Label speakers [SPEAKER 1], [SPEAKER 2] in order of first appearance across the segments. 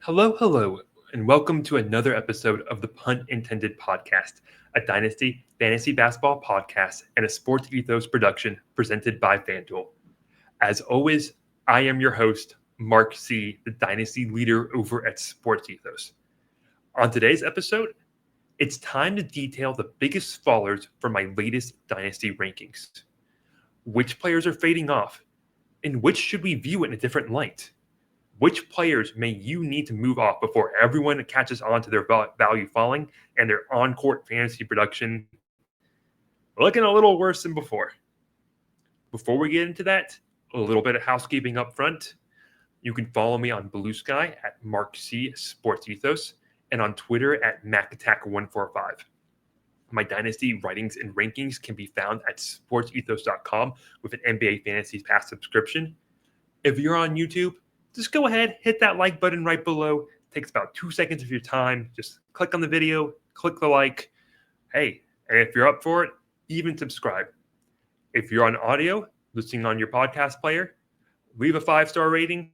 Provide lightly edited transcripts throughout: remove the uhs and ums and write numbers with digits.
[SPEAKER 1] Hello, and welcome to another episode of the Punt Intended podcast, a Dynasty fantasy basketball podcast and a sports ethos production presented by FanDuel. As always, I am your host, Mark C., the Dynasty leader over at Sports Ethos. On today's episode, it's time to detail the biggest fallers from my latest Dynasty rankings. Which players are fading off, and which should we view in a different light? Which players may you need to move off before everyone catches on to their value falling and their on-court fantasy production looking a little worse than before? Before we get into that, a little bit of housekeeping up front. You can follow me on Blue Sky at Mark C. Sports Ethos and on Twitter at MacAttack145. My Dynasty writings and rankings can be found at sportsethos.com with an NBA Fantasy Pass subscription. If you're on YouTube, just go ahead, hit that like button right below. It takes about 2 seconds of your time. Just click on the video, click the like. Hey, and if you're up for it, even subscribe. If you're on audio, listening on your podcast player, leave a 5-star rating.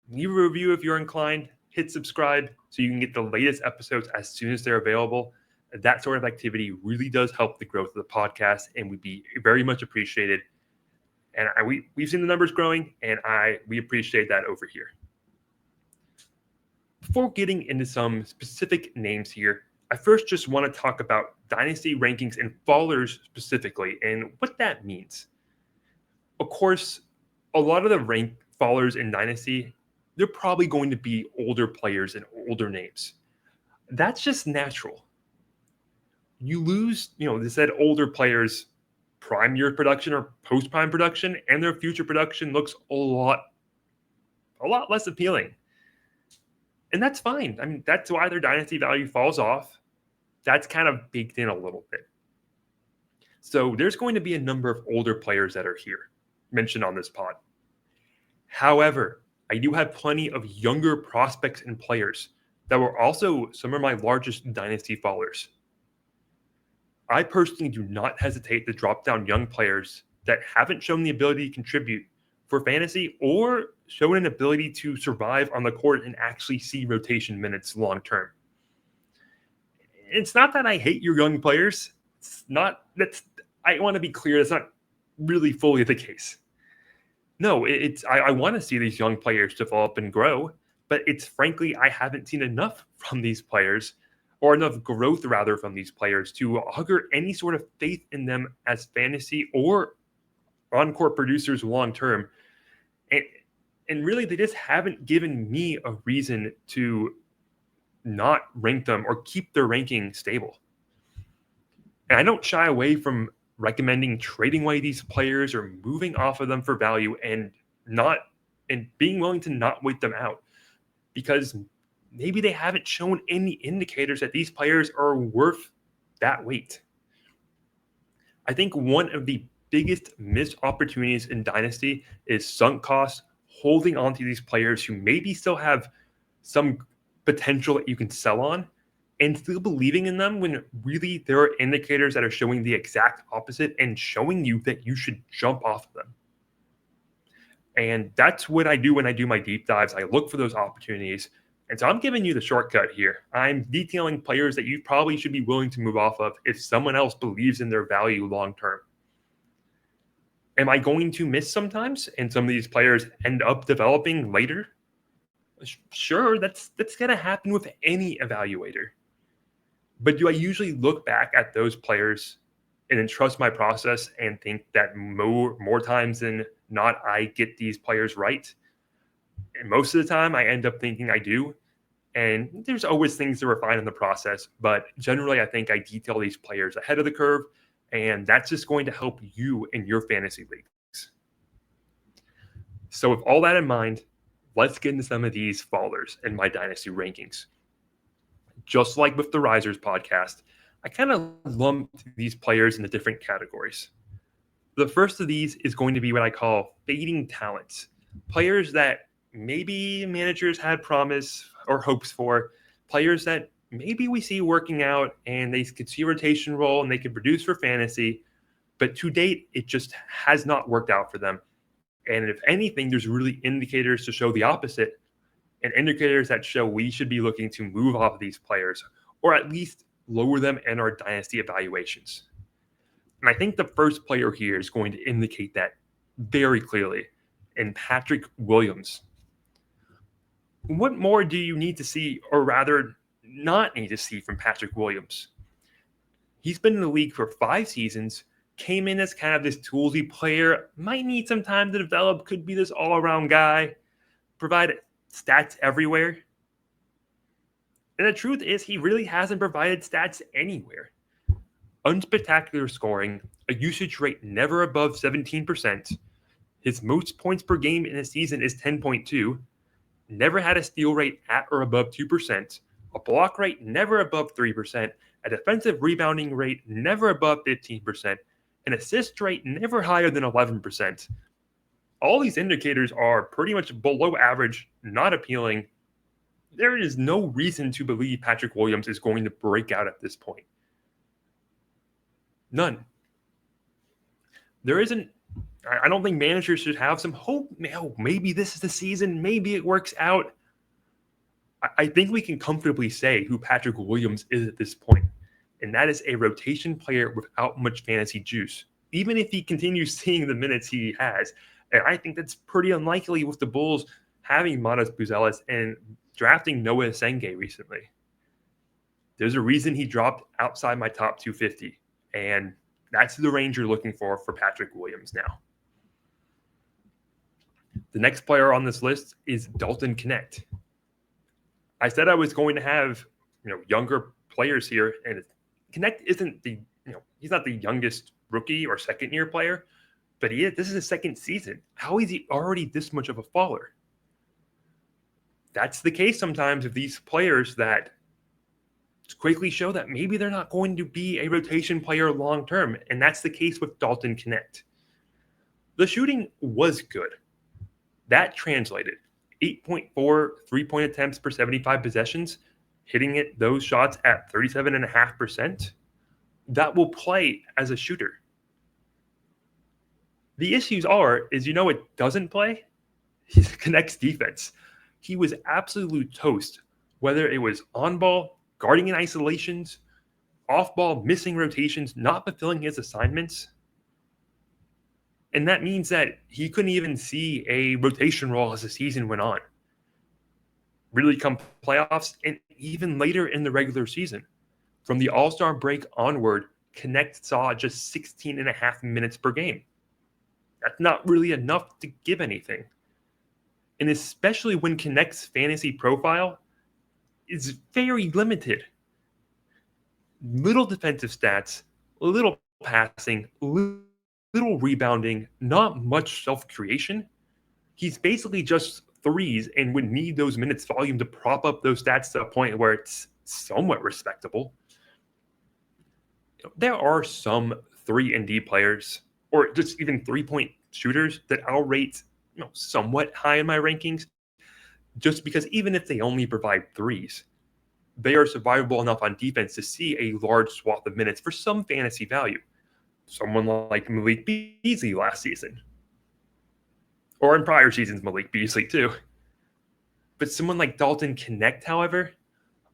[SPEAKER 1] Leave a review if you're inclined. Hit subscribe so you can get the latest episodes as soon as they're available. That sort of activity really does help the growth of the podcast and would be very much appreciated. And we've seen the numbers growing, and we appreciate that over here. Before getting into some specific names here, I first just want to talk about Dynasty rankings and fallers specifically and what that means. Of course, a lot of the rank fallers in Dynasty, they're probably going to be older players and older names. That's just natural. You lose, they said older players prime year production or post-prime production, and their future production looks a lot less appealing. And that's fine. I mean, that's why their dynasty value falls off. That's kind of baked in a little bit. So there's going to be a number of older players that are here mentioned on this pod. However, I do have plenty of younger prospects and players that were also some of my largest dynasty fallers. I personally do not hesitate to drop down young players that haven't shown the ability to contribute for fantasy or shown an ability to survive on the court and actually see rotation minutes long term. It's not that I hate your young players. I want to be clear, that's not really fully the case. No, I want to see these young players develop and grow, but it's frankly, I haven't seen enough from these players or enough growth rather from these players to augur any sort of faith in them as fantasy or on-court producers long-term. And really, they just haven't given me a reason to not rank them or keep their ranking stable. And I don't shy away from recommending trading away these players or moving off of them for value and being willing to not wait them out, because maybe they haven't shown any indicators that these players are worth that weight. I think one of the biggest missed opportunities in Dynasty is sunk costs, holding on to these players who maybe still have some potential that you can sell on and still believing in them when really there are indicators that are showing the exact opposite and showing you that you should jump off of them. And that's what I do when I do my deep dives. I look for those opportunities. And so I'm giving you the shortcut here. I'm detailing players that you probably should be willing to move off of if someone else believes in their value long term. Am I going to miss sometimes and some of these players end up developing later? Sure, that's going to happen with any evaluator. But do I usually look back at those players and then trust my process and think that more times than not I get these players right? And most of the time, I end up thinking I do. And there's always things to refine in the process. But generally, I think I detail these players ahead of the curve. And that's just going to help you in your fantasy leagues. So with all that in mind, let's get into some of these fallers in my dynasty rankings. Just like with the Risers podcast, I kind of lumped these players into different categories. The first of these is going to be what I call fading talents. Players that maybe managers had promise or hopes for, players that maybe we see working out and they could see a rotation role and they could produce for fantasy, but to date, it just has not worked out for them. And if anything, there's really indicators to show the opposite. and indicators that show we should be looking to move off of these players or at least lower them in our dynasty evaluations. And I think the first player here is going to indicate that very clearly in Patrick Williams. What more do you need to see, or rather not need to see, from Patrick Williams? He's been in the league for 5 seasons, came in as kind of this toolsy player, might need some time to develop, could be this all-around guy, provide stats everywhere. And the truth is, he really hasn't provided stats anywhere. Unspectacular scoring, a usage rate never above 17%. His most points per game in a season is 10.2. Never had a steal rate at or above 2%. A block rate never above 3%. A defensive rebounding rate never above 15%. An assist rate never higher than 11%. All these indicators are pretty much below average, not appealing. There is no reason to believe Patrick Williams is going to break out at this point. None. There isn't. I don't think managers should have some hope. Maybe this is the season. Maybe it works out. I think we can comfortably say who Patrick Williams is at this point, and that is a rotation player without much fantasy juice, even if he continues seeing the minutes he has. And I think that's pretty unlikely with the Bulls having Manas Buzelis and drafting Noah Clowney recently. There's a reason he dropped outside my top 250, and that's the range you're looking for Patrick Williams now. The next player on this list is Dalton Knecht. I said I was going to have, younger players here, and Knecht isn't he's not the youngest rookie or second-year player, but this is his second season. How is he already this much of a faller? That's the case sometimes of these players that quickly show that maybe they're not going to be a rotation player long-term, and that's the case with Dalton Knecht. The shooting was good. That translated. 8.4 3-point attempts per 75 possessions, hitting those shots at 37.5%. That will play as a shooter. The issues is it doesn't play? Knecht's defense. He was absolute toast, whether it was on ball, guarding in isolations, off ball, missing rotations, not fulfilling his assignments. And that means that he couldn't even see a rotation role as the season went on. Really come playoffs and even later in the regular season. From the All-Star break onward, Knecht saw just 16.5 minutes per game. That's not really enough to give anything. And especially when Knecht's fantasy profile is very limited. Little defensive stats, little passing, little rebounding, not much self-creation. He's basically just threes and would need those minutes volume to prop up those stats to a point where it's somewhat respectable. There are some 3-and-D players or just even 3-point shooters that I'll rate somewhat high in my rankings just because even if they only provide threes, they are survivable enough on defense to see a large swath of minutes for some fantasy value. Someone like Malik Beasley last season. Or in prior seasons, Malik Beasley too. But someone like Dalton Knecht, however,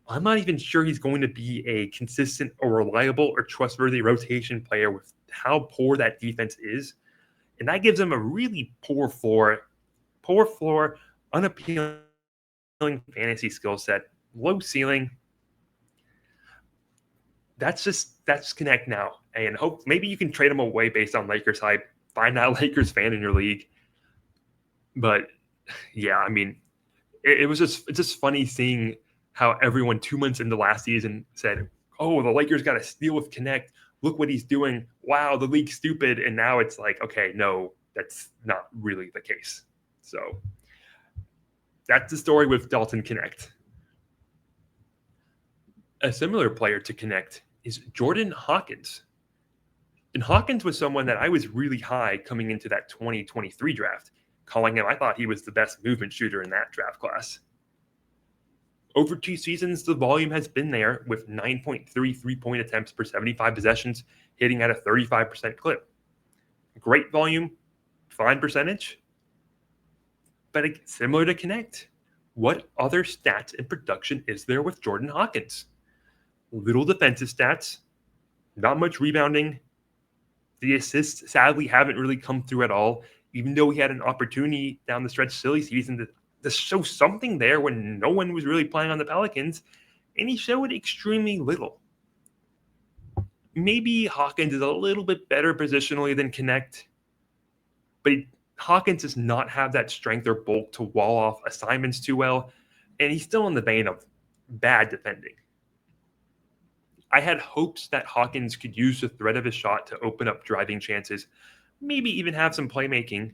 [SPEAKER 1] I'm not even sure he's going to be a consistent or reliable or trustworthy rotation player with how poor that defense is. And that gives him a really poor floor, unappealing fantasy skill set, low ceiling. That's Knecht now. And hope maybe you can trade him away based on Lakers hype. Find out Lakers fan in your league. But yeah, I mean, it's just funny seeing how everyone 2 months into last season said, "Oh, the Lakers got to steal with Knecht. Look what he's doing. Wow, the league's stupid." And now it's like, okay, no, that's not really the case. So that's the story with Dalton Knecht. A similar player to Knecht is Jordan Hawkins. And Hawkins was someone that I was really high coming into that 2023 draft, calling him, I thought he was the best movement shooter in that draft class. Over 2 seasons, the volume has been there with 9.3 3-point attempts per 75 possessions, hitting at a 35% clip. Great volume, fine percentage, but similar to Knecht. what other stats and production is there with Jordan Hawkins? Little defensive stats, not much rebounding. The assists sadly haven't really come through at all, even though he had an opportunity down the stretch silly season to show something there when no one was really playing on the Pelicans, and he showed extremely little. Maybe Hawkins is a little bit better positionally than Knecht, but Hawkins does not have that strength or bulk to wall off assignments too well, and he's still in the vein of bad defending. I had hopes that Hawkins could use the threat of his shot to open up driving chances, maybe even have some playmaking.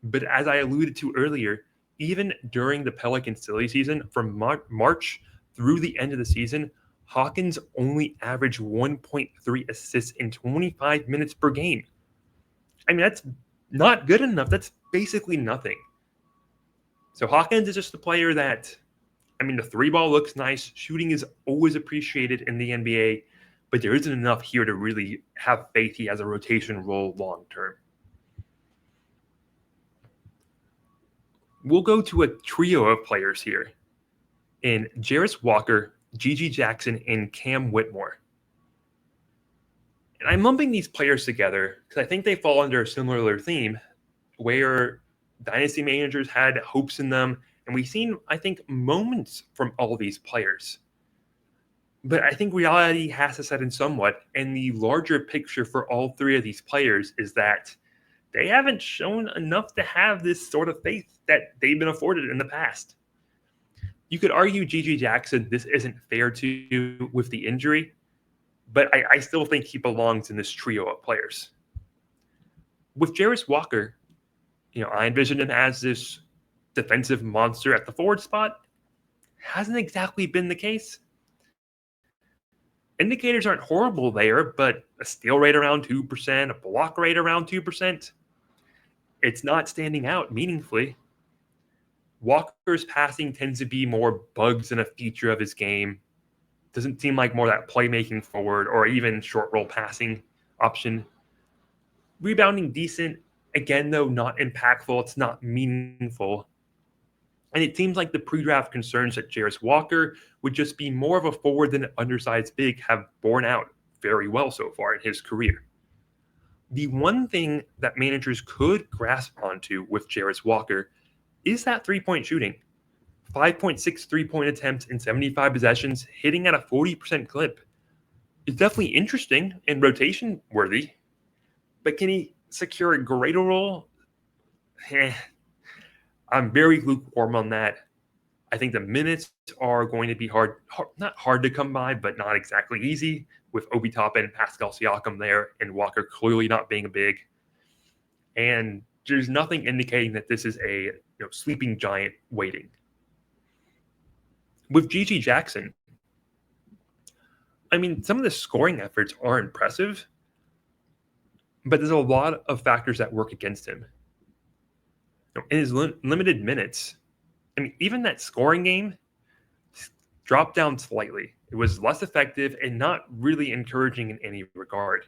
[SPEAKER 1] But as I alluded to earlier, even during the Pelicans silly season, from March through the end of the season, Hawkins only averaged 1.3 assists in 25 minutes per game. I mean, that's not good enough. That's basically nothing. So Hawkins is just a player that, I mean, the three ball looks nice. Shooting is always appreciated in the NBA, but there isn't enough here to really have faith he has a rotation role long term. We'll go to a trio of players here in Jarace Walker, GG Jackson, and Cam Whitmore. And I'm lumping these players together because I think they fall under a similar theme where dynasty managers had hopes in them. And we've seen, I think, moments from all these players. But I think reality has to set in somewhat. And the larger picture for all three of these players is that they haven't shown enough to have this sort of faith that they've been afforded in the past. You could argue GG Jackson, this isn't fair to with the injury, but I still think he belongs in this trio of players. With Jarace Walker, I envision him as this defensive monster at the forward spot. Hasn't exactly been the case. Indicators aren't horrible there, but a steal rate around 2%, a block rate around 2%. It's not standing out meaningfully. Walker's passing tends to be more bugs than a feature of his game. Doesn't seem like more that playmaking forward or even short roll passing option. Rebounding decent. Again, though, not impactful. It's not meaningful. And it seems like the pre-draft concerns that Jarace Walker would just be more of a forward than an undersized big have borne out very well so far in his career. The one thing that managers could grasp onto with Jarace Walker is that three-point shooting. 5.6 three-point attempts in 75 possessions, hitting at a 40% clip. It's definitely interesting and rotation-worthy, but can he secure a greater role? I'm very lukewarm on that. I think the minutes are going to be not hard to come by, but not exactly easy, with Obi Toppin and Pascal Siakam there, and Walker clearly not being a big. And there's nothing indicating that this is a sleeping giant waiting. With GG Jackson, I mean, some of the scoring efforts are impressive, but there's a lot of factors that work against him. In his limited minutes, I mean, even that scoring game dropped down slightly. It was less effective and not really encouraging in any regard. It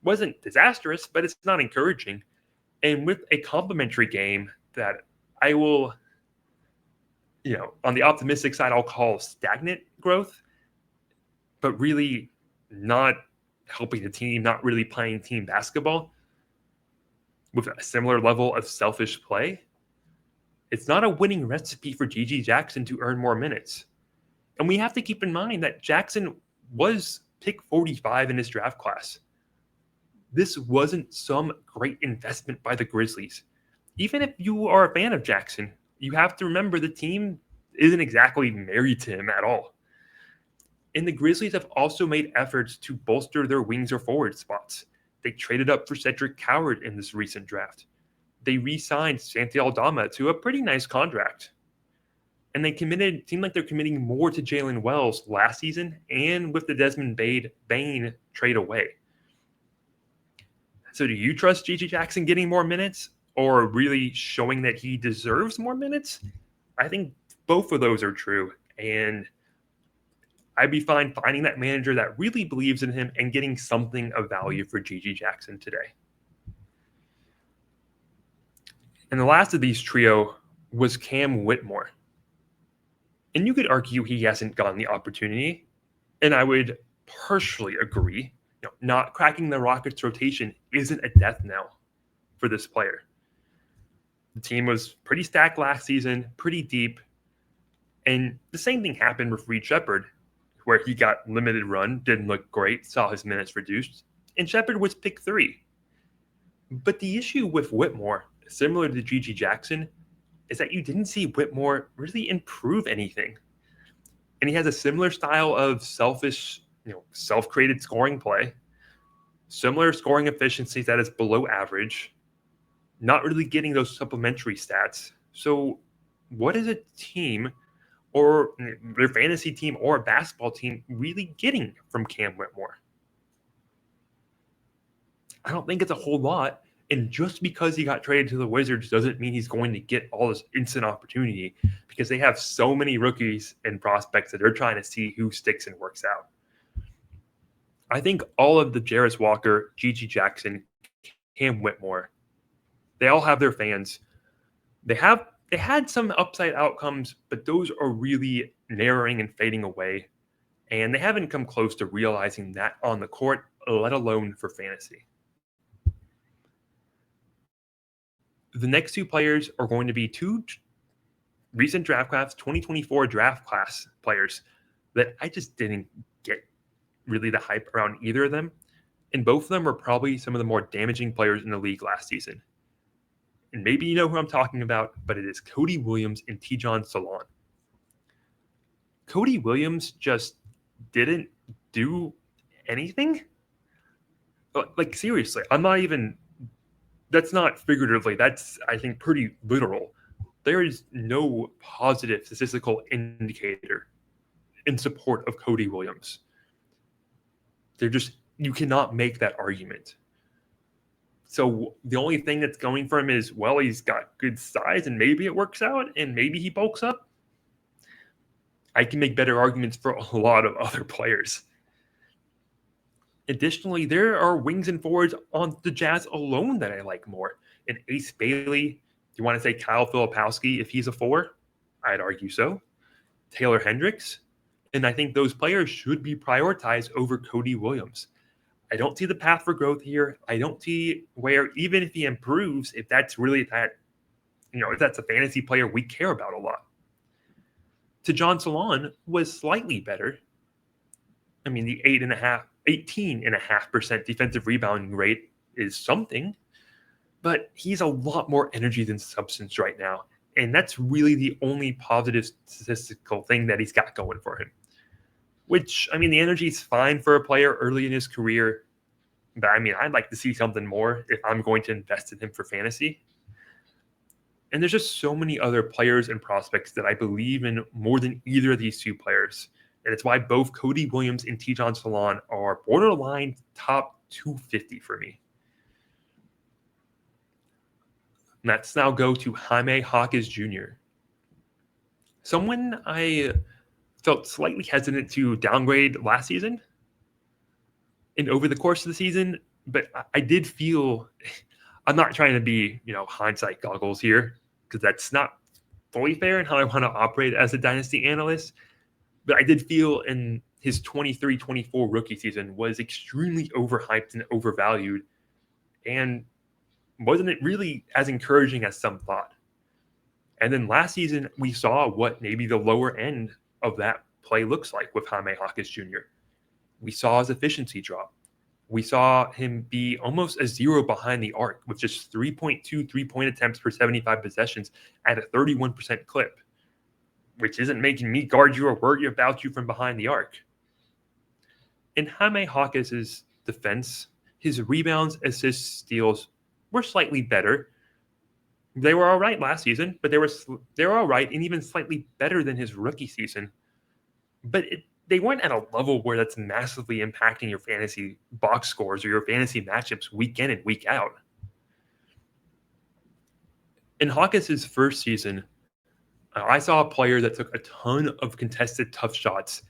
[SPEAKER 1] wasn't disastrous, but it's not encouraging. And with a complimentary game that I will, on the optimistic side, I'll call stagnant growth, but really not helping the team, not really playing team basketball with a similar level of selfish play, it's not a winning recipe for GG Jackson to earn more minutes. And we have to keep in mind that Jackson was pick 45 in his draft class. This wasn't some great investment by the Grizzlies. Even if you are a fan of Jackson, you have to remember the team isn't exactly married to him at all. And the Grizzlies have also made efforts to bolster their wings or forward spots. They traded up for Cedric Coward in this recent draft. They re-signed Santi Aldama to a pretty nice contract. And they seemed like they're committing more to Jalen Wells last season and with the Desmond Bane trade away. So do you trust GG Jackson getting more minutes or really showing that he deserves more minutes? I think both of those are true. And I'd be fine finding that manager that really believes in him and getting something of value for GG Jackson today. And the last of these trio was Cam Whitmore. And you could argue he hasn't gotten the opportunity, and I would partially agree. Not cracking the Rockets rotation isn't a death knell for this player. The team was pretty stacked last season, pretty deep, and the same thing happened with Reed Sheppard, where he got limited run, didn't look great, saw his minutes reduced, and Sheppard was pick 3. But the issue with Whitmore, similar to Gigi Jackson, is that you didn't see Whitmore really improve anything. And he has a similar style of selfish, self-created scoring play, similar scoring efficiency that is below average, not really getting those supplementary stats. So what is a team or their fantasy team or a basketball team really getting from Cam Whitmore? I don't think it's a whole lot. And just because he got traded to the Wizards doesn't mean he's going to get all this instant opportunity, because they have so many rookies and prospects that they're trying to see who sticks and works out. I think all of the Jarace Walker, Gigi Jackson, Cam Whitmore, they all have their fans. They had some upside outcomes, but those are really narrowing and fading away. And they haven't come close to realizing that on the court, let alone for fantasy. The next 2 players are going to be 2 recent draft class, 2024 draft class players that I just didn't get really the hype around either of them. And both of them are probably some of the more damaging players in the league last season. And maybe you know who I'm talking about, but it is Cody Williams and Tidjane Salaun. Cody Williams just didn't do anything. Like, seriously, that's not figuratively. That's, I think, pretty literal. There is no positive statistical indicator in support of Cody Williams. You cannot make that argument. So the only thing that's going for him is, well, he's got good size and maybe it works out and maybe he bulks up. I can make better arguments for a lot of other players. Additionally, there are wings and forwards on the Jazz alone that I like more. And Ace Bailey, you want to say Kyle Filipowski if he's a 4? I'd argue so. Taylor Hendricks. And I think those players should be prioritized over Cody Williams. I don't see the path for growth here. I don't see where, even if he improves, if that's really if that's a fantasy player we care about a lot. Tidjane Salaun was slightly better. I mean, the 18.5% defensive rebounding rate is something, but he's a lot more energy than substance right now. And that's really the only positive statistical thing that he's got going for him. Which, the energy is fine for a player early in his career, but I'd like to see something more if I'm going to invest in him for fantasy. And there's just so many other players and prospects that I believe in more than either of these 2 players. And it's why both Cody Williams and Tidjane Salaun are borderline top 250 for me. Let's now go to Jaime Jaquez Jr. Someone I felt slightly hesitant to downgrade last season and over the course of the season, but I did feel, I'm not trying to be, hindsight goggles here, because that's not fully fair in how I want to operate as a Dynasty analyst, but I did feel in his 23-24 rookie season was extremely overhyped and overvalued, and wasn't it really as encouraging as some thought. And then last season, we saw what maybe the lower end of that play looks like with Jaime Jaquez Jr. We saw his efficiency drop. We saw him be almost a 0 behind the arc with just 3.2 3-point attempts per 75 possessions at a 31% clip, which isn't making me guard you or worry about you from behind the arc. In Jaime Jaquez's defense, his rebounds, assists, steals were slightly better. They were all right last season, but they were all right and even slightly better than his rookie season. But they weren't at a level where that's massively impacting your fantasy box scores or your fantasy matchups week in and week out. In Hawkins' first season, I saw a player that took a ton of contested tough shots,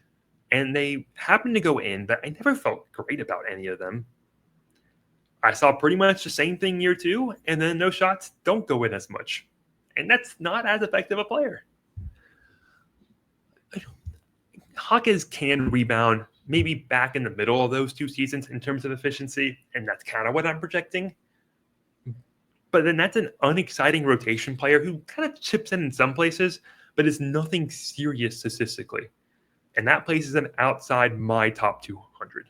[SPEAKER 1] and they happened to go in, but I never felt great about any of them. I saw pretty much the same thing year 2, and then those shots don't go in as much. And that's not as effective a player. Hawkins can rebound maybe back in the middle of those 2 seasons in terms of efficiency, and that's kind of what I'm projecting. But then that's an unexciting rotation player who kind of chips in some places, but is nothing serious statistically. And that places him outside my top 200.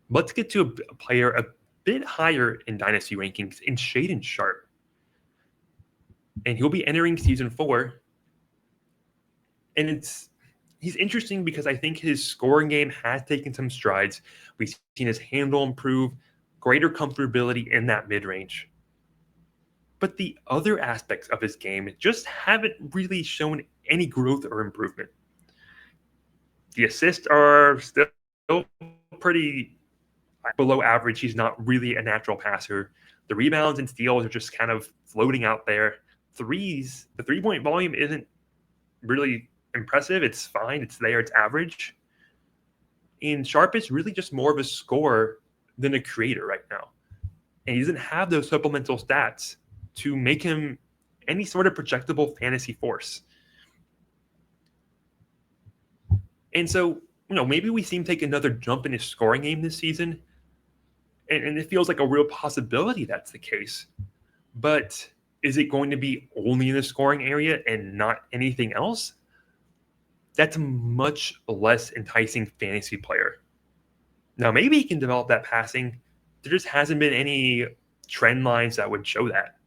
[SPEAKER 1] Let's get to a player a bit higher in Dynasty rankings in Shaedon Sharpe. And he'll be entering season 4. And he's interesting because I think his scoring game has taken some strides. We've seen his handle improve, greater comfortability in that mid-range. But the other aspects of his game just haven't really shown any growth or improvement. The assists are still pretty below average. He's not really a natural passer. The rebounds and steals are just kind of floating out there. Threes, the 3-point volume isn't really impressive. It's fine. It's there. It's average. And Sharpe is really just more of a scorer than a creator right now. And he doesn't have those supplemental stats to make him any sort of projectable fantasy force. And so, maybe we see him take another jump in his scoring game this season. And it feels like a real possibility that's the case. But is it going to be only in the scoring area and not anything else? That's a much less enticing fantasy player. Now, maybe he can develop that passing. There just hasn't been any trend lines that would show that.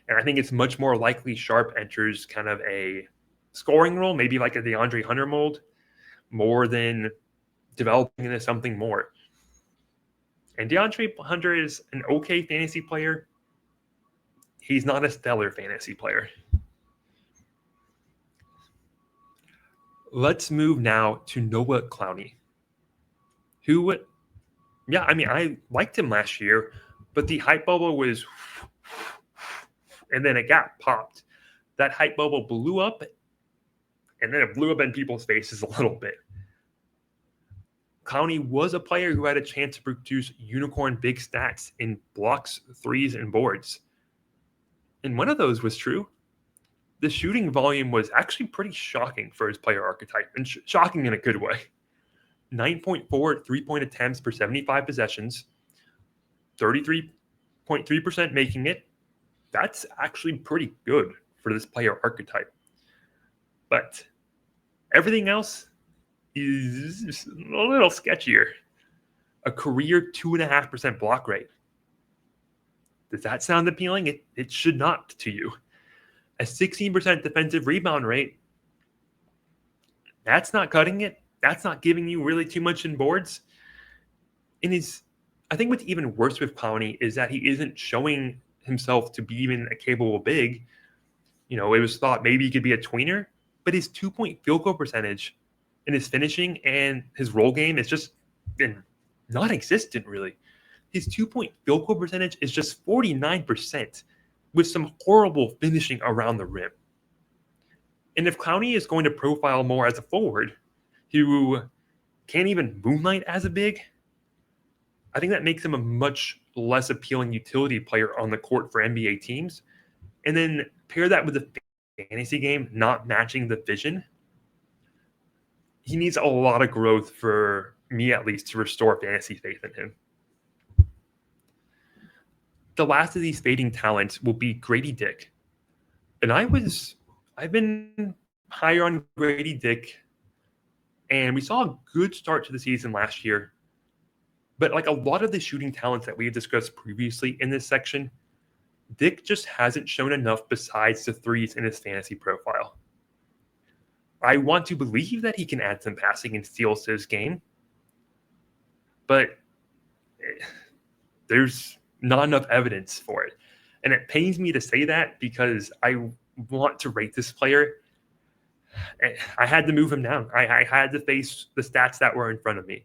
[SPEAKER 1] And I think it's much more likely Sharpe enters kind of a scoring role, maybe like a DeAndre Hunter mold, more than developing into something more. And DeAndre Hunter is an okay fantasy player. He's not a stellar fantasy player. Let's move now to Noah Clowney, who, I liked him last year, but the hype bubble was, and then it got popped. That hype bubble blew up, and then it blew up in people's faces a little bit. Clowney was a player who had a chance to produce unicorn big stats in blocks, threes, and boards. And one of those was true. The shooting volume was actually pretty shocking for his player archetype, and shocking in a good way. 9.4 3-point attempts per 75 possessions, 33.3% making it. That's actually pretty good for this player archetype. But everything else is a little sketchier. A career 2.5% block rate. Does that sound appealing? It should not to you. A 16% defensive rebound rate. That's not cutting it. That's not giving you really too much in boards. I think what's even worse with Clowney is that he isn't showing himself to be even a capable big. It was thought maybe he could be a tweener, but his 2-point field goal percentage and his finishing and his roll game is just been non-existent, really. His 2-point field goal percentage is just 49% with some horrible finishing around the rim. And if Clowney is going to profile more as a forward who can't even moonlight as a big, I think that makes him a much less appealing utility player on the court for NBA teams. And then pair that with the fantasy game not matching the vision. He needs a lot of growth for me, at least, to restore fantasy faith in him. The last of these fading talents will be Gradey Dick. And I've been higher on Gradey Dick, and we saw a good start to the season last year. But like a lot of the shooting talents that we had discussed previously in this section, Dick just hasn't shown enough besides the threes in his fantasy profile. I want to believe that he can add some passing and steals to his game, but there's not enough evidence for it. And it pains me to say that because I want to rate this player. I had to move him down. I had to face the stats that were in front of me.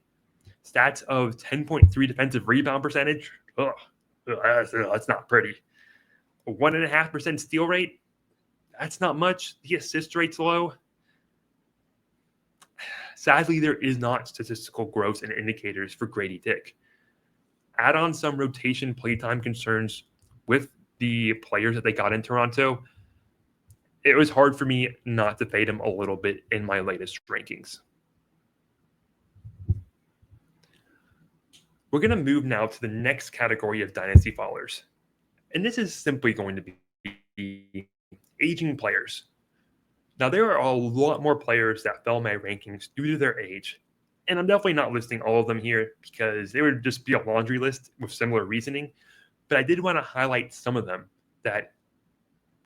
[SPEAKER 1] Stats of 10.3 defensive rebound percentage. That's not pretty. A 1.5% steal rate. That's not much. The assist rate's low. Sadly, there is not statistical growth and indicators for Gradey Dick. Add on some rotation playtime concerns with the players that they got in Toronto, it was hard for me not to fade him a little bit in my latest rankings. We're going to move now to the next category of Dynasty followers. And this is simply going to be aging players. Now, there are a lot more players that fell in my rankings due to their age. And I'm definitely not listing all of them here because they would just be a laundry list with similar reasoning. But I did want to highlight some of them that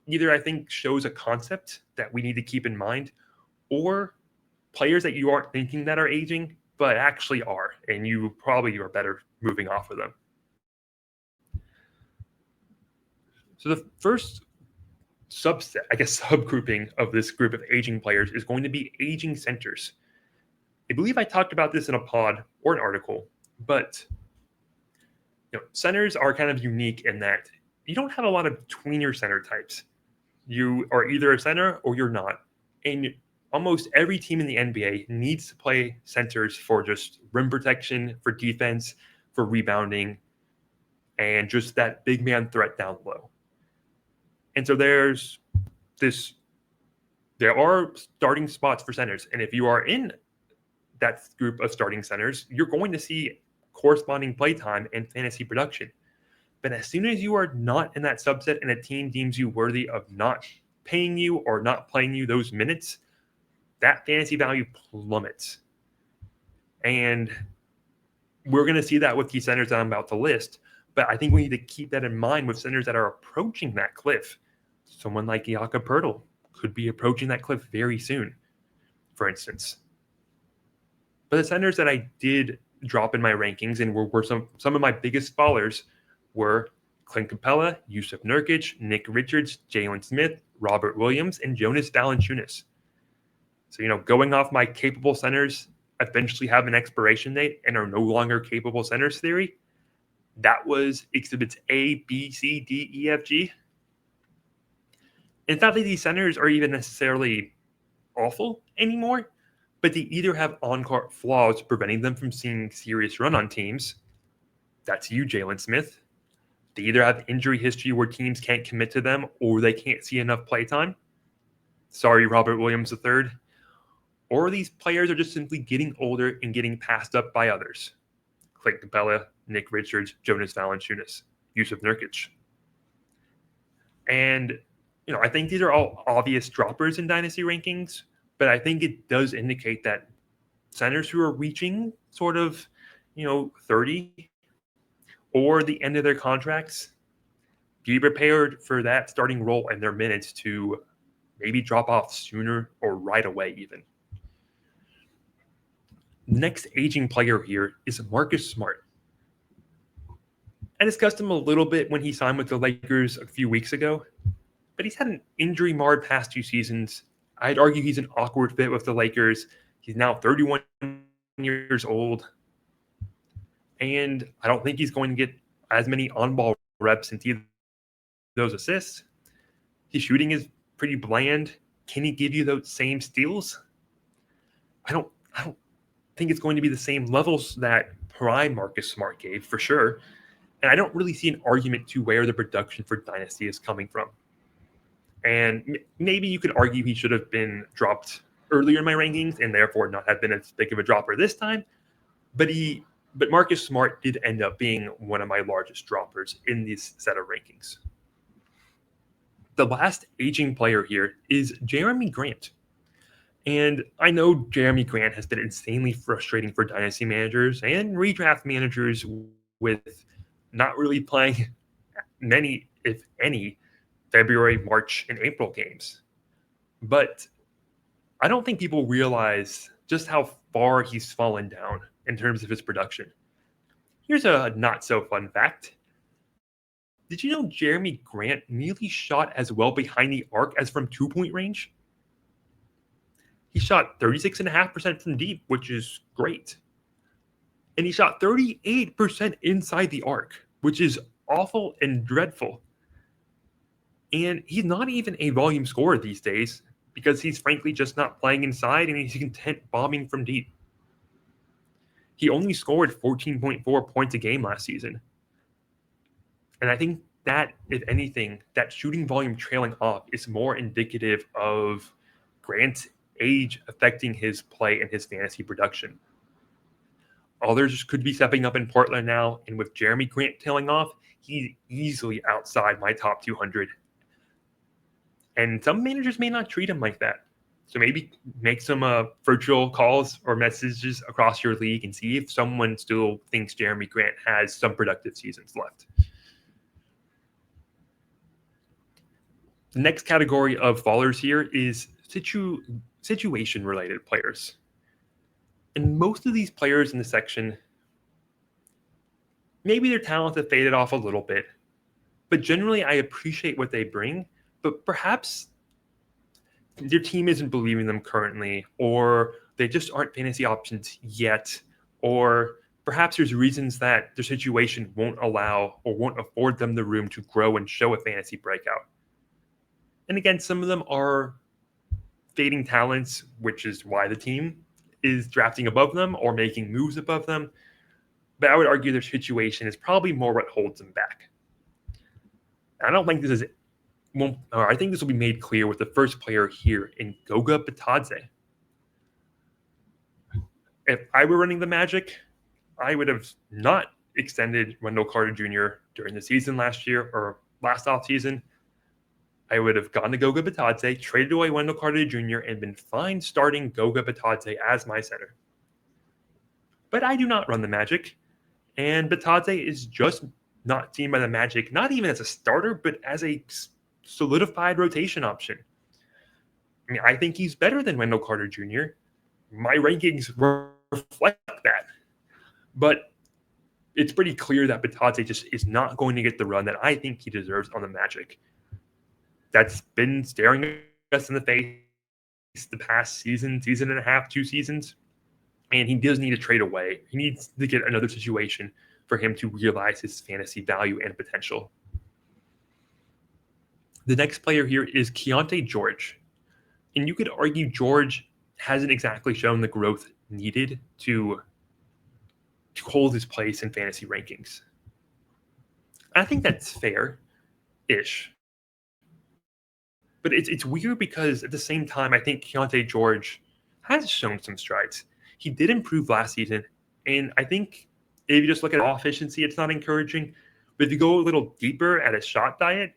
[SPEAKER 1] either I think shows a concept that we need to keep in mind, or players that you aren't thinking that are aging, but actually are, and you probably are better moving off of them. So the first subset, I guess subgrouping of this group of aging players is going to be aging centers. I believe I talked about this in a pod or an article, but centers are kind of unique in that you don't have a lot of tweener center types. You are either a center or you're not. And almost every team in the NBA needs to play centers for just rim protection, for defense, for rebounding, and just that big man threat down low. And so there are starting spots for centers. And if you are in that group of starting centers, you're going to see corresponding play time and fantasy production. But as soon as you are not in that subset and a team deems you worthy of not paying you or not playing you those minutes, that fantasy value plummets. And we're going to see that with these centers that I'm about to list. But I think we need to keep that in mind with centers that are approaching that cliff. Someone like Jakob Poeltl could be approaching that cliff very soon, for instance. But the centers that I did drop in my rankings and were some of my biggest fallers were Clint Capella, Jusuf Nurkic, Nick Richards, Jalen Smith, Robert Williams, and Jonas Valanciunas. So, going off my capable centers eventually have an expiration date and are no longer capable centers theory, that was exhibits A, B, C, D, E, F, G. It's not that these centers are even necessarily awful anymore, but they either have on-court flaws preventing them from seeing serious run on teams. That's you, Jalen Smith. They either have injury history where teams can't commit to them or they can't see enough play time. Sorry, Robert Williams III. Or these players are just simply getting older and getting passed up by others. Clint Capella, Nick Richards, Jonas Valanciunas, Jusuf Nurkic. And, I think these are all obvious droppers in dynasty rankings, but I think it does indicate that centers who are reaching sort of, 30 or the end of their contracts, be prepared for that starting role and their minutes to maybe drop off sooner or right away even. Next aging player here is Marcus Smart. I discussed him a little bit when he signed with the Lakers a few weeks ago, but he's had an injury-marred past 2 seasons. I'd argue he's an awkward fit with the Lakers. He's now 31 years old, and I don't think he's going to get as many on-ball reps and see those assists. His shooting is pretty bland. Can he give you those same steals? I don't think it's going to be the same levels that prime Marcus Smart gave, for sure. And I don't really see an argument to where the production for Dynasty is coming from. And maybe you could argue he should have been dropped earlier in my rankings and therefore not have been as big of a dropper this time. But Marcus Smart did end up being one of my largest droppers in this set of rankings. The last aging player here is Jerami Grant. And I know Jerami Grant has been insanely frustrating for dynasty managers and redraft managers with not really playing many, if any, February, March, and April games. But I don't think people realize just how far he's fallen down in terms of his production. Here's a not-so-fun fact. Did you know Jerami Grant nearly shot as well behind the arc as from two-point range? He shot 36.5% from deep, which is great. And he shot 38% inside the arc, which is awful and dreadful. And he's not even a volume scorer these days because he's frankly just not playing inside and he's content bombing from deep. He only scored 14.4 points a game last season. And I think that, if anything, that shooting volume trailing off is more indicative of Grant's age affecting his play and his fantasy production. Others could be stepping up in Portland now, and with Jerami Grant tailing off, he's easily outside my top 200. And some managers may not treat him like that. So maybe make some virtual calls or messages across your league and see if someone still thinks Jerami Grant has some productive seasons left. The next category of fallers here is situation-related players. And most of these players in the section, maybe their talent have faded off a little bit, but generally I appreciate what they bring, but perhaps their team isn't believing them currently, or they just aren't fantasy options yet, or perhaps there's reasons that their situation won't allow or won't afford them the room to grow and show a fantasy breakout. And again, some of them are fading talents, which is why the team is drafting above them or making moves above them. But I would argue their situation is probably more what holds them back. I don't think this is, I think this will be made clear with the first player here in Goga Bitadze. If I were running the Magic, I would have not extended Wendell Carter Jr. during the season last year or last offseason. I would have gone to Goga Bitadze, traded away Wendell Carter Jr., and been fine starting Goga Bitadze as my center. But I do not run the Magic, and Bitadze is just not seen by the Magic, not even as a starter, but as a solidified rotation option. I mean, I think he's better than Wendell Carter Jr. My rankings reflect that. But it's pretty clear that Bitadze just is not going to get the run that I think he deserves on the Magic. That's been staring us in the face the past season and a half, 2 seasons. And he does need to trade away. He needs to get another situation for him to realize his fantasy value and potential. The next player here is Keyonte George. And you could argue George hasn't exactly shown the growth needed to hold his place in fantasy rankings. I think that's fair-ish. But it's weird because at the same time, I think Keyonte George has shown some strides. He did improve last season, and I think if you just look at raw efficiency, it's not encouraging. But if you go a little deeper at his shot diet,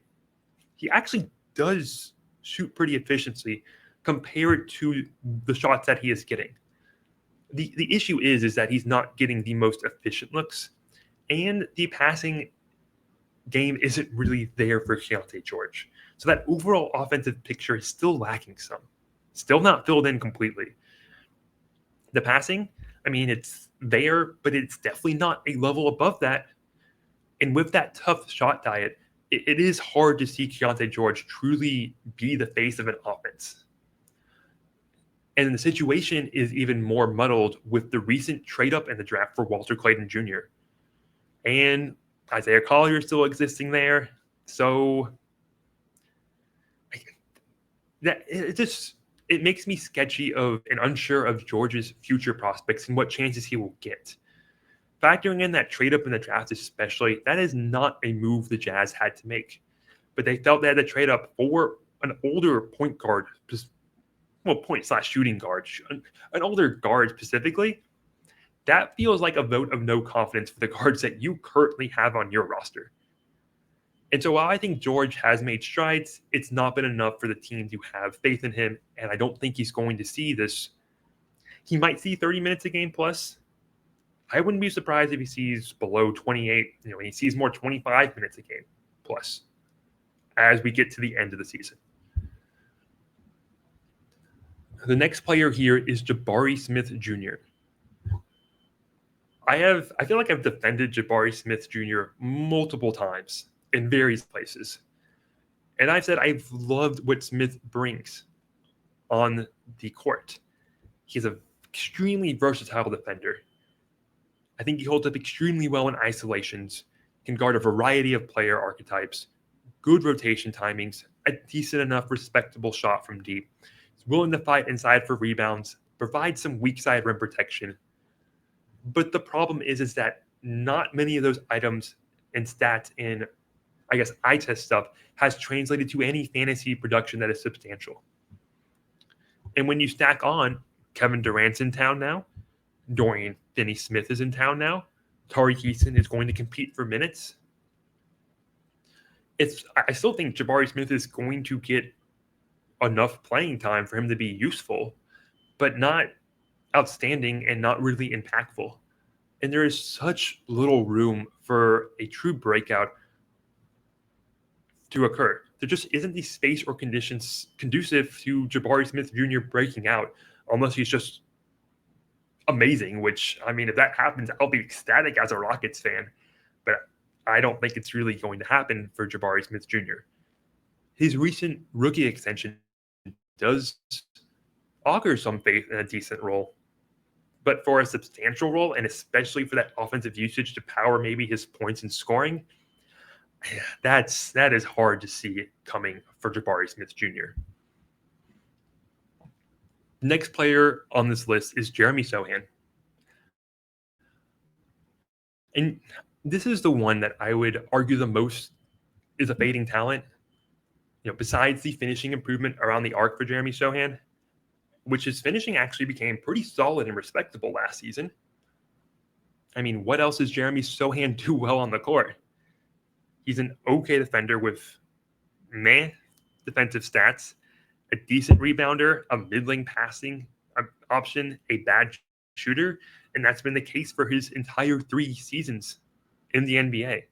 [SPEAKER 1] he actually does shoot pretty efficiently compared to the shots that he is getting. The issue is that he's not getting the most efficient looks, and the passing game isn't really there for Keyonte George. So that overall offensive picture is still lacking some. Still not filled in completely. The passing, I mean, it's there, but it's definitely not a level above that. And with that tough shot diet, it is hard to see Keyonte George truly be the face of an offense. And the situation is even more muddled with the recent trade up in the draft for Walter Clayton Jr. And Isaiah Collier still existing there. So it makes me sketchy of and unsure of George's future prospects and what chances he will get. Factoring in that trade up in the draft especially, that is not a move the Jazz had to make. But they felt they had to trade up for an older point guard, point/shooting guard, an older guard specifically. That feels like a vote of no confidence for the guards that you currently have on your roster. And so while I think George has made strides, it's not been enough for the team to have faith in him, and I don't think he's going to see this. He might see 30 minutes a game plus. I wouldn't be surprised if he sees below 28, he sees more 25 minutes a game plus as we get to the end of the season. The next player here is Jabari Smith Jr. I feel like I've defended Jabari Smith Jr. multiple times in various places. And I've said I've loved what Smith brings on the court. He's an extremely versatile defender. I think he holds up extremely well in isolations, can guard a variety of player archetypes, good rotation timings, a decent enough respectable shot from deep. He's willing to fight inside for rebounds, provide some weak side rim protection. But the problem is that not many of those items and stats in eye test stuff has translated to any fantasy production that is substantial. And when you stack on Kevin Durant's in town now, Dorian Finney-Smith is in town now, Tari Eason is going to compete for minutes. I still think Jabari Smith is going to get enough playing time for him to be useful, but not outstanding and not really impactful. And there is such little room for a true breakout to occur. There just isn't the space or conditions conducive to Jabari Smith Jr. breaking out unless he's just amazing, which, I mean, if that happens, I'll be ecstatic as a Rockets fan. But I don't think it's really going to happen for Jabari Smith Jr. His recent rookie extension does augur some faith in a decent role. But for a substantial role, and especially for that offensive usage to power maybe his points and scoring, that is hard to see coming for Jabari Smith Jr. Next player on this list is Jerami Sochan. And this is the one that I would argue the most is a fading talent. Besides the finishing improvement around the arc for Jerami Sochan, which his finishing actually became pretty solid and respectable last season. I mean, what else does Jerami Sochan do well on the court? He's an okay defender with defensive stats, a decent rebounder, a middling passing option, a bad shooter, and that's been the case for his entire 3 seasons in the NBA.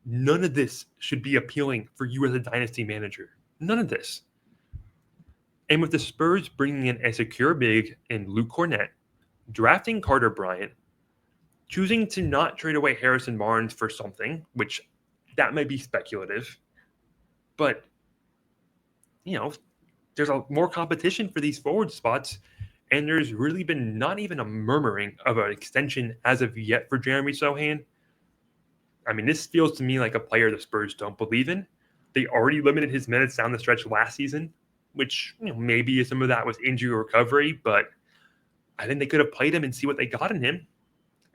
[SPEAKER 1] None of this should be appealing for you as a dynasty manager. None of this. And with the Spurs bringing in a secure big in Luke Cornett, drafting Carter Bryant, choosing to not trade away Harrison Barnes for something, which that might be speculative, but, there's more competition for these forward spots, and there's really been not even a murmuring of an extension as of yet for Jerami Sochan. I mean, this feels to me like a player the Spurs don't believe in. They already limited his minutes down the stretch last season, which maybe some of that was injury recovery, but I think they could have played him and see what they got in him,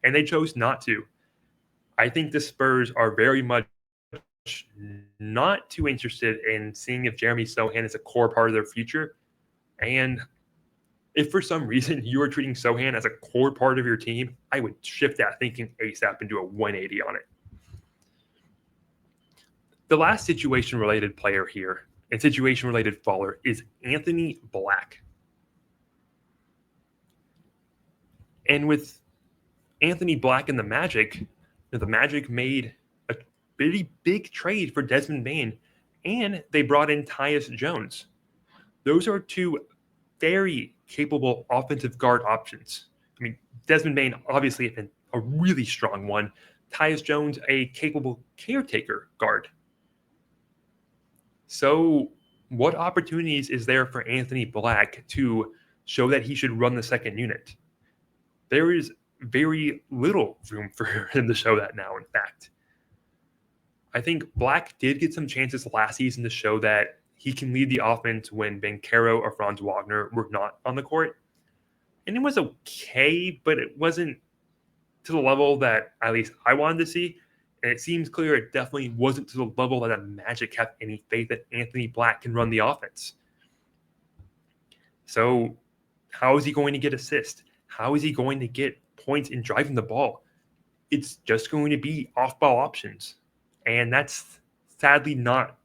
[SPEAKER 1] and they chose not to. I think the Spurs are very much not too interested in seeing if Jerami Sochan is a core part of their future. And if for some reason you are treating Sochan as a core part of your team, I would shift that thinking ASAP and do a 180 on it. The last situation-related player here and situation-related faller is Anthony Black. And with Anthony Black and the Magic made a pretty big trade for Desmond Bane, and they brought in Tyus Jones. Those are 2 very capable offensive guard options. I mean, Desmond Bane obviously has been a really strong one. Tyus Jones, a capable caretaker guard. So what opportunities is there for Anthony Black to show that he should run the second unit? There is very little room for him to show that now, in fact. I think Black did get some chances last season to show that he can lead the offense when Banchero or Franz Wagner were not on the court. And it was okay, but it wasn't to the level that at least I wanted to see. And it seems clear it definitely wasn't to the level that the Magic have any faith that Anthony Black can run the offense. So how is he going to get assists? How is he going to get points in driving the ball? It's just going to be off-ball options. And that's sadly not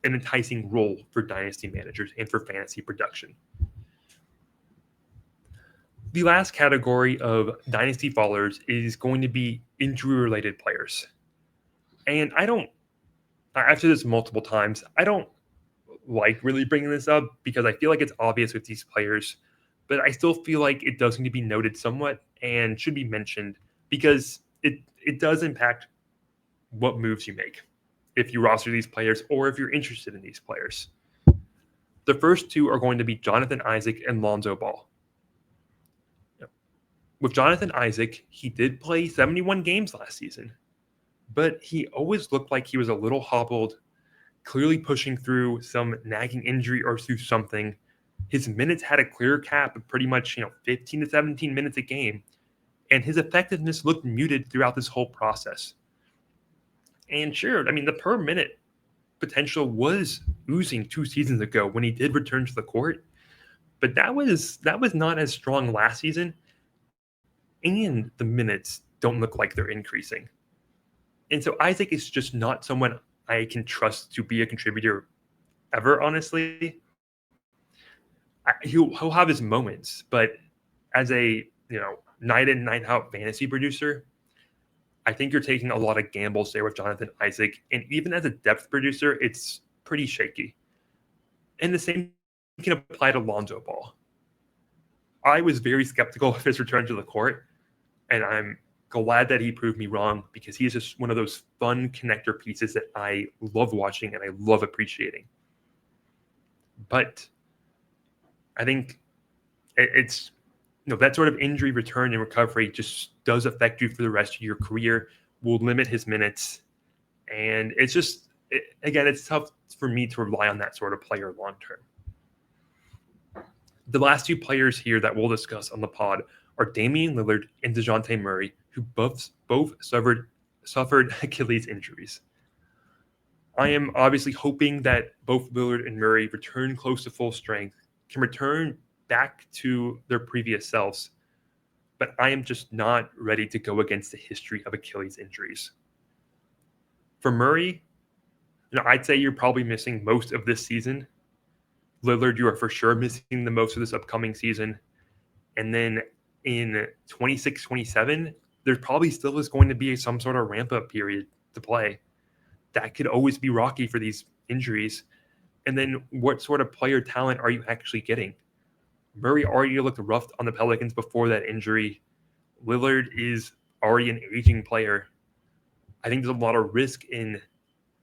[SPEAKER 1] an enticing role for dynasty managers and for fantasy production. The last category of dynasty fallers is going to be injury-related players. And I've said this multiple times, I don't like really bringing this up because I feel like it's obvious with these players, but I still feel like it does need to be noted somewhat and should be mentioned because it does impact what moves you make if you roster these players or if you're interested in these players. The first 2 are going to be Jonathan Isaac and Lonzo Ball. With Jonathan Isaac, he did play 71 games last season, but he always looked like he was a little hobbled, clearly pushing through some nagging injury or through something. His minutes had a clear cap of pretty much 15 to 17 minutes a game, and his effectiveness looked muted throughout this whole process. And sure, I mean, the per minute potential was oozing 2 seasons ago when he did return to the court, but that was not as strong last season, and the minutes don't look like they're increasing. And so Isaac is just not someone I can trust to be a contributor ever, honestly. He'll have his moments, but as a night in, night out fantasy producer, I think you're taking a lot of gambles there with Jonathan Isaac. And even as a depth producer, it's pretty shaky. And the same can apply to Lonzo Ball. I was very skeptical of his return to the court, and I'm glad that he proved me wrong, because he is just one of those fun connector pieces that I love watching and I love appreciating. But I think it's that sort of injury return and recovery just does affect you for the rest of your career, will limit his minutes. And it's just, again, it's tough for me to rely on that sort of player long term. The last two players here that we'll discuss on the pod are Damian Lillard and Dejounte Murray, who both suffered Achilles injuries. I am obviously hoping that both Lillard and Murray return close to full strength, can return back to their previous selves, but I am just not ready to go against the history of Achilles injuries. For Murray, I'd say you're probably missing most of this season. Lillard, you are for sure missing the most of this upcoming season. And then in 26-27, there probably still is going to be some sort of ramp-up period to play. That could always be rocky for these injuries. And then what sort of player talent are you actually getting? Murray already looked rough on the Pelicans before that injury. Lillard is already an aging player. I think there's a lot of risk in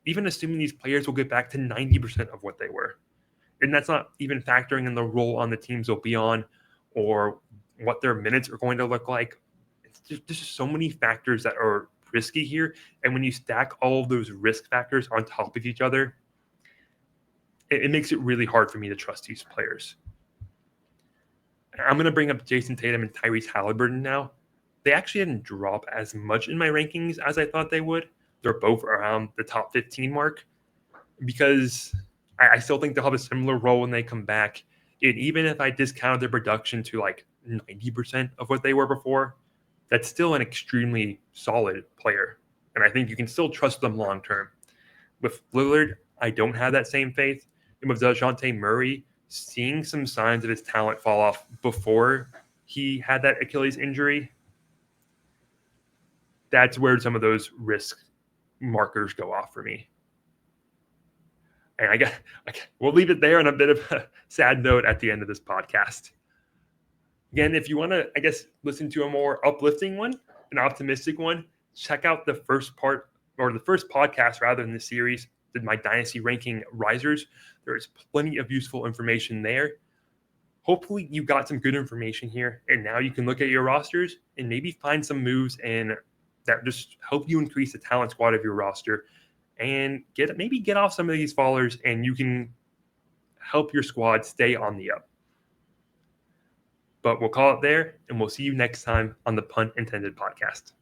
[SPEAKER 1] even assuming these players will get back to 90% of what they were. And that's not even factoring in the role on the teams they'll be on or what their minutes are going to look like. There's just so many factors that are risky here. And when you stack all of those risk factors on top of each other, it makes it really hard for me to trust these players. I'm going to bring up Jason Tatum and Tyrese Halliburton now. They actually didn't drop as much in my rankings as I thought they would. They're both around the top 15 mark because I still think they'll have a similar role when they come back. And even if I discounted their production to like 90% of what they were before, that's still an extremely solid player. And I think you can still trust them long term. With Lillard, I don't have that same faith. And with Dejounte Murray, seeing some signs of his talent fall off before he had that Achilles injury, that's where some of those risk markers go off for me. And we'll leave it there on a bit of a sad note at the end of this podcast. Again, if you want to, listen to a more uplifting one, an optimistic one, check out the first podcast rather in the series, my Dynasty ranking risers. There is plenty of useful information there. Hopefully you got some good information here, and now you can look at your rosters and maybe find some moves and that just help you increase the talent squad of your roster and get off some of these fallers, and you can help your squad stay on the up. But we'll call it there, and we'll see you next time on the Punt Intended podcast.